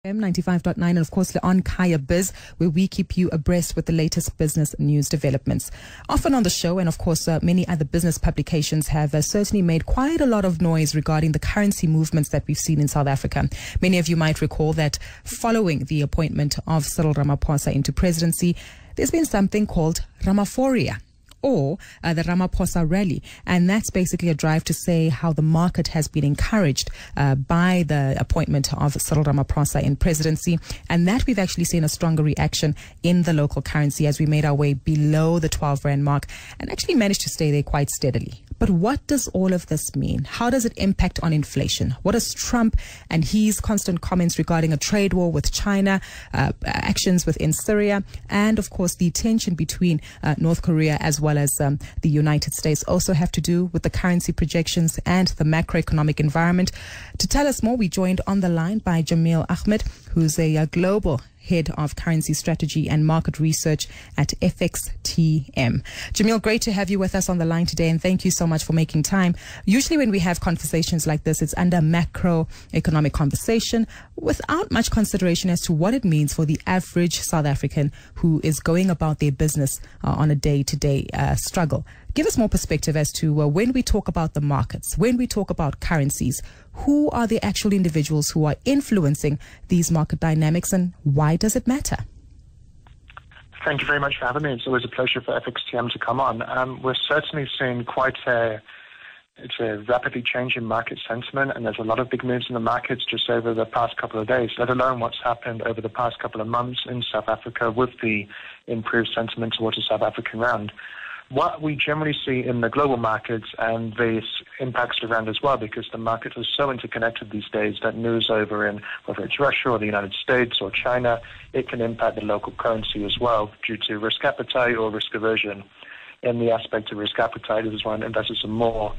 M95.9 and of course on Kaya Biz, where we keep you abreast with the latest business news developments. Often on the show, and of course many other business publications have certainly made quite a lot of noise regarding the currency movements that we've seen in South Africa. Many of you might recall that following the appointment of Cyril Ramaphosa into presidency, there's been something called Ramaphoria, or the Ramaphosa Rally. And that's basically a drive to say how the market has been encouraged by the appointment of Cyril Ramaphosa in presidency, and that we've actually seen a stronger reaction in the local currency as we made our way below the 12 Rand mark and actually managed to stay there quite steadily. But what does all of this mean? How does it impact on inflation? What does Trump and his constant comments regarding a trade war with China, actions within Syria, and of course the tension between North Korea as well as the United States also have to do with the currency projections and the macroeconomic environment? To tell us more, we joined on the line by Jameel Ahmad, who's a global head of currency strategy and market research at FXTM. Jameel, great to have you with us on the line today, and thank you so much for making time. Usually when we have conversations like this, it's under macroeconomic conversation without much consideration as to what it means for the average South African who is going about their business on a day-to-day struggle. Give us more perspective as to when we talk about the markets, when we talk about currencies, who are the actual individuals who are influencing these market dynamics, and why does it matter? Thank you very much for having me. It's always a pleasure for FXTM to come on. We're certainly seeing it's a rapidly changing market sentiment, and there's a lot of big moves in the markets just over the past couple of days, let alone what's happened over the past couple of months in South Africa with the improved sentiment towards the South African rand. What we generally see in the global markets, and this impacts the rand as well, because the markets are so interconnected these days that news over in whether it's Russia or the United States or China, it can impact the local currency as well due to risk appetite or risk aversion. In the aspect of risk appetite, this is when investors are more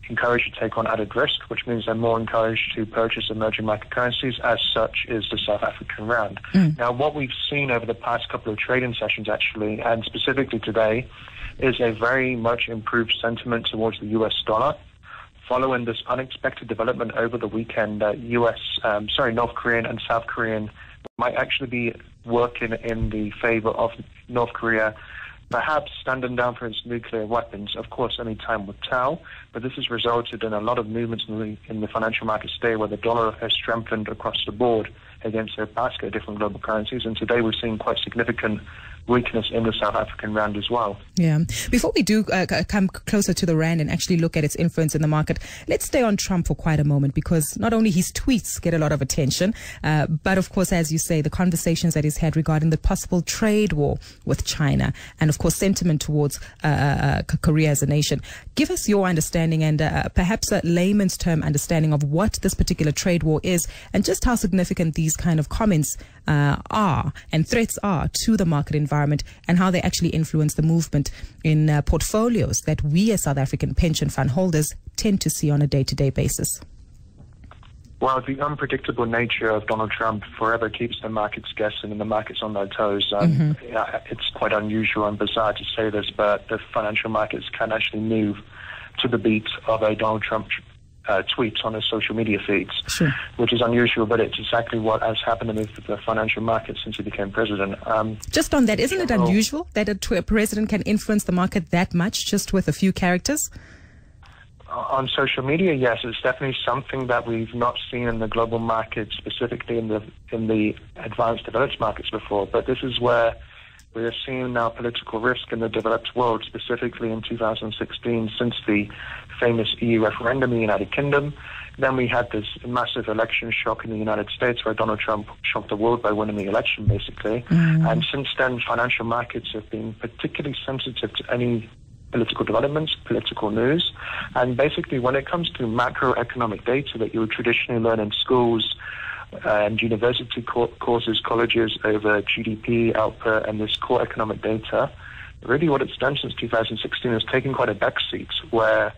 encouraged to take on added risk, which means they're more encouraged to purchase emerging market currencies, as such is the South African rand. Now, what we've seen over the past couple of trading sessions, actually, and specifically today, is a very much improved sentiment towards the US dollar, following this unexpected development over the weekend that North Korean and South Korean might actually be working in the favor of North Korea, perhaps standing down for its nuclear weapons. Of course, only time will tell, but this has resulted in a lot of movements in the financial markets today, where the dollar has strengthened across the board against a basket of different global currencies, and today we're seeing quite significant weakness in the South African rand as well. Yeah. Before we do come closer to the rand and actually look at its influence in the market, let's stay on Trump for quite a moment, because not only his tweets get a lot of attention, but of course, as you say, the conversations that he's had regarding the possible trade war with China, and of course sentiment towards Korea as a nation. Give us your understanding and perhaps a layman's term understanding of what this particular trade war is, and just how significant these kind of comments are and threats are to the market environment, and how they actually influence the movement in portfolios that we as South African pension fund holders tend to see on a day-to-day basis. Well, the unpredictable nature of Donald Trump forever keeps the markets guessing and the markets on their toes. It's quite unusual and bizarre to say this, but the financial markets can actually move to the beat of a Donald Trump tweets on his social media feeds, which is unusual, but it's exactly what has happened in the financial market since he became president. Just on that, isn't it unusual that a president can influence the market that much just with a few characters? On social media, yes, it's definitely something that we've not seen in the global market, specifically in the advanced developed markets before. But this is where we are seeing now political risk in the developed world, specifically in 2016, since the famous EU referendum in the United Kingdom. Then we had this massive election shock in the United States, where Donald Trump shocked the world by winning the election, basically. And since then, financial markets have been particularly sensitive to any political developments, political news. And basically, when it comes to macroeconomic data that you would traditionally learn in schools and university courses, colleges, over GDP output and this core economic data, really what it's done since 2016 is taken quite a backseat, where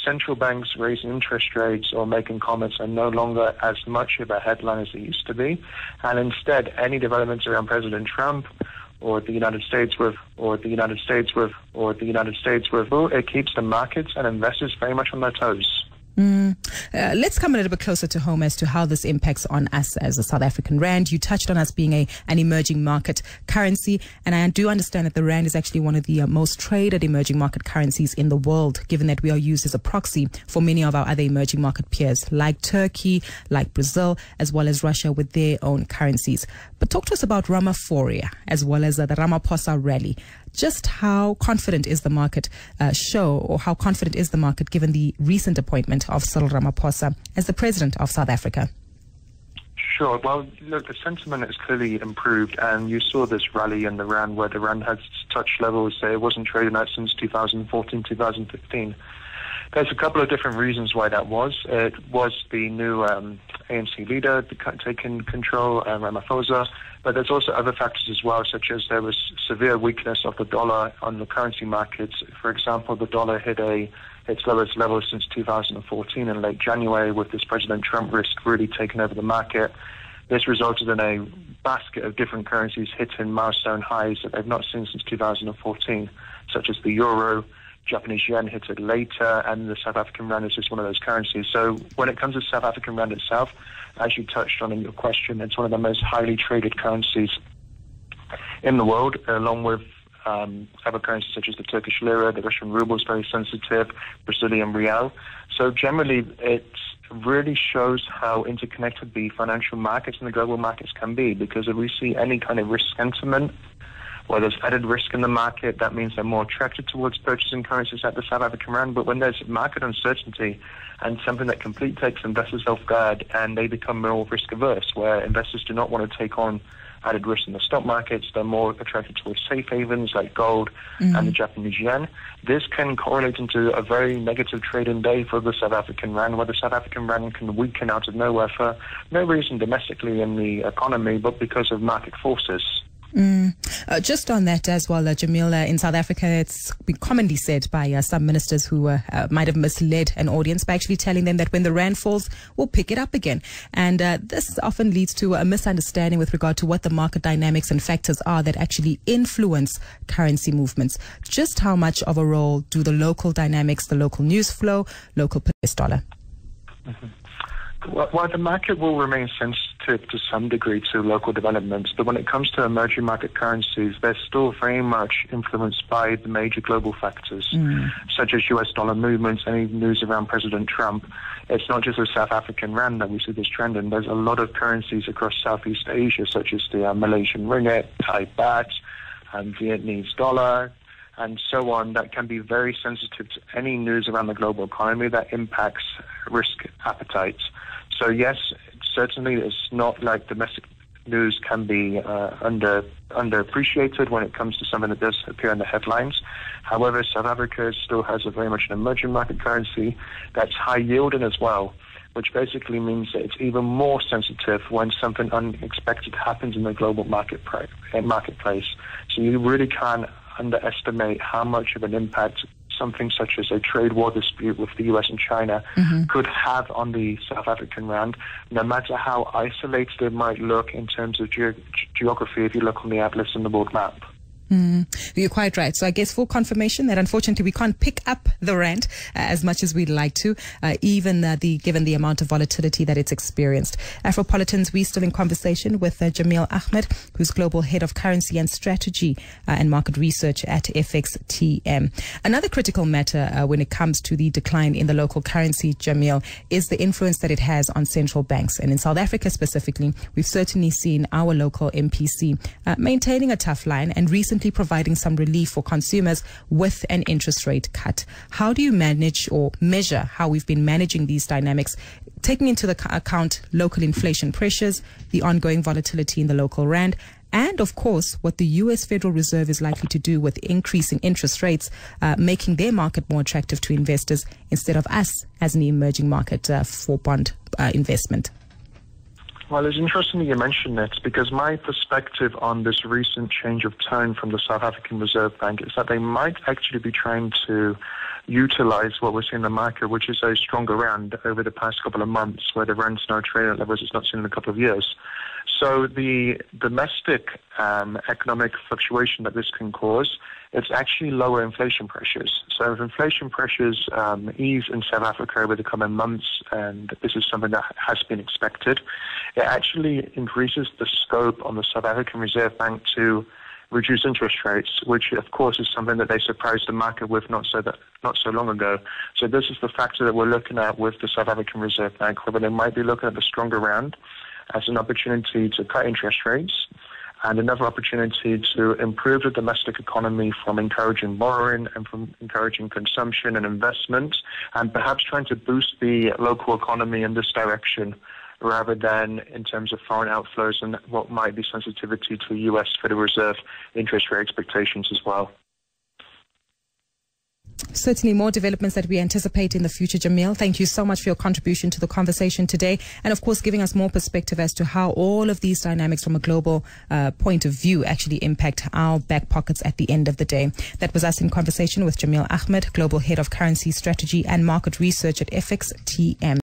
central banks raising interest rates or making comments are no longer as much of a headline as they used to be. And instead, any developments around President Trump or the United States with, it keeps the markets and investors very much on their toes. Let's come a little bit closer to home as to how this impacts on us as a South African rand. You touched on us being an emerging market currency, and I do understand that the rand is actually one of the most traded emerging market currencies in the world, given that we are used as a proxy for many of our other emerging market peers like Turkey, like Brazil, as well as Russia with their own currencies. But talk to us about Ramaphoria as well as the Ramaphosa rally. Just how confident is the market how confident is the market given the recent appointment of Cyril Ramaphosa as the president of South Africa? Sure. Well, look, the sentiment has clearly improved, and you saw this rally in the rand where the rand has touched levels that it wasn't traded at since 2014, 2015. There's a couple of different reasons why that was. It was the new ANC leader taking control, Ramaphosa, but there's also other factors as well, such as there was severe weakness of the dollar on the currency markets. For example, the dollar hit its lowest level since 2014 in late January, with this President Trump risk really taking over the market. This resulted in a basket of different currencies hitting milestone highs that they've not seen since 2014, such as the euro. Japanese yen hit it later, and the South African rand is just one of those currencies. So when it comes to South African rand itself, as you touched on in your question, it's one of the most highly traded currencies in the world, along with other currencies such as the Turkish lira, the Russian ruble is very sensitive, Brazilian real. So generally, it really shows how interconnected the financial markets and the global markets can be, because if we see any kind of risk sentiment, where there's added risk in the market, that means they're more attracted towards purchasing currencies like the South African rand. But when there's market uncertainty and something that completely takes investors off guard, and they become more risk averse, where investors do not want to take on added risk in the stock markets, they're more attracted towards safe havens like gold and the Japanese yen. This can correlate into a very negative trading day for the South African rand, where the South African rand can weaken out of nowhere for no reason domestically in the economy, but because of market forces. Just on that as well, Jameel, in South Africa, it's been commonly said by some ministers who might have misled an audience by actually telling them that when the rand falls, we'll pick it up again. And this often leads to a misunderstanding with regard to what the market dynamics and factors are that actually influence currency movements. Just how much of a role do the local dynamics, the local news flow, local US dollar? Well, the market will remain sensitive to some degree to local developments, but when it comes to emerging market currencies, they're still very much influenced by the major global factors, such as US dollar movements, any news around President Trump. It's not just the South African rand that we see this trend in. There's a lot of currencies across Southeast Asia, such as the Malaysian ringgit, Thai baht, and Vietnamese dollar, and so on, that can be very sensitive to any news around the global economy that impacts risk appetites. So yes, certainly it's not like domestic news can be underappreciated when it comes to something that does appear in the headlines. However, South Africa still has a very much an emerging market currency that's high yielding as well, which basically means that it's even more sensitive when something unexpected happens in the global marketplace. So you really can't underestimate how much of an impact something such as a trade war dispute with the US and China could have on the South African rand, no matter how isolated it might look in terms of geography if you look on the atlas and the world map. You're quite right. So I guess full confirmation that unfortunately we can't pick up the rand as much as we'd like to, even given the amount of volatility that it's experienced. Afropolitans, we're still in conversation with Jameel Ahmad, who's Global Head of Currency and Strategy and Market Research at FXTM. Another critical matter when it comes to the decline in the local currency, Jameel, is the influence that it has on central banks. And in South Africa specifically, we've certainly seen our local MPC maintaining a tough line and recently providing some relief for consumers with an interest rate cut. How do you manage or measure how we've been managing these dynamics, taking into account local inflation pressures, the ongoing volatility in the local rand, and of course what the US Federal Reserve is likely to do with increasing interest rates, making their market more attractive to investors instead of us as an emerging market for bond investment? Well, it's interesting that you mentioned it, because my perspective on this recent change of tone from the South African Reserve Bank is that they might actually be trying to utilize what we're seeing in the market, which is a stronger rand over the past couple of months, where the rand's now trading at levels it's not seen in a couple of years. So the domestic economic fluctuation that this can cause, it's actually lower inflation pressures. So if inflation pressures ease in South Africa over the coming months, and this is something that has been expected, it actually increases the scope on the South African Reserve Bank to reduce interest rates, which of course is something that they surprised the market with not so long ago. So this is the factor that we're looking at with the South African Reserve Bank, whether they might be looking at the stronger rand as an opportunity to cut interest rates and another opportunity to improve the domestic economy from encouraging borrowing and from encouraging consumption and investment, and perhaps trying to boost the local economy in this direction rather than in terms of foreign outflows and what might be sensitivity to U.S. Federal Reserve interest rate expectations as well. Certainly more developments that we anticipate in the future, Jameel. Thank you so much for your contribution to the conversation today, and of course giving us more perspective as to how all of these dynamics from a global point of view actually impact our back pockets at the end of the day. That was us in conversation with Jameel Ahmad, Global Head of Currency Strategy and Market Research at FXTM.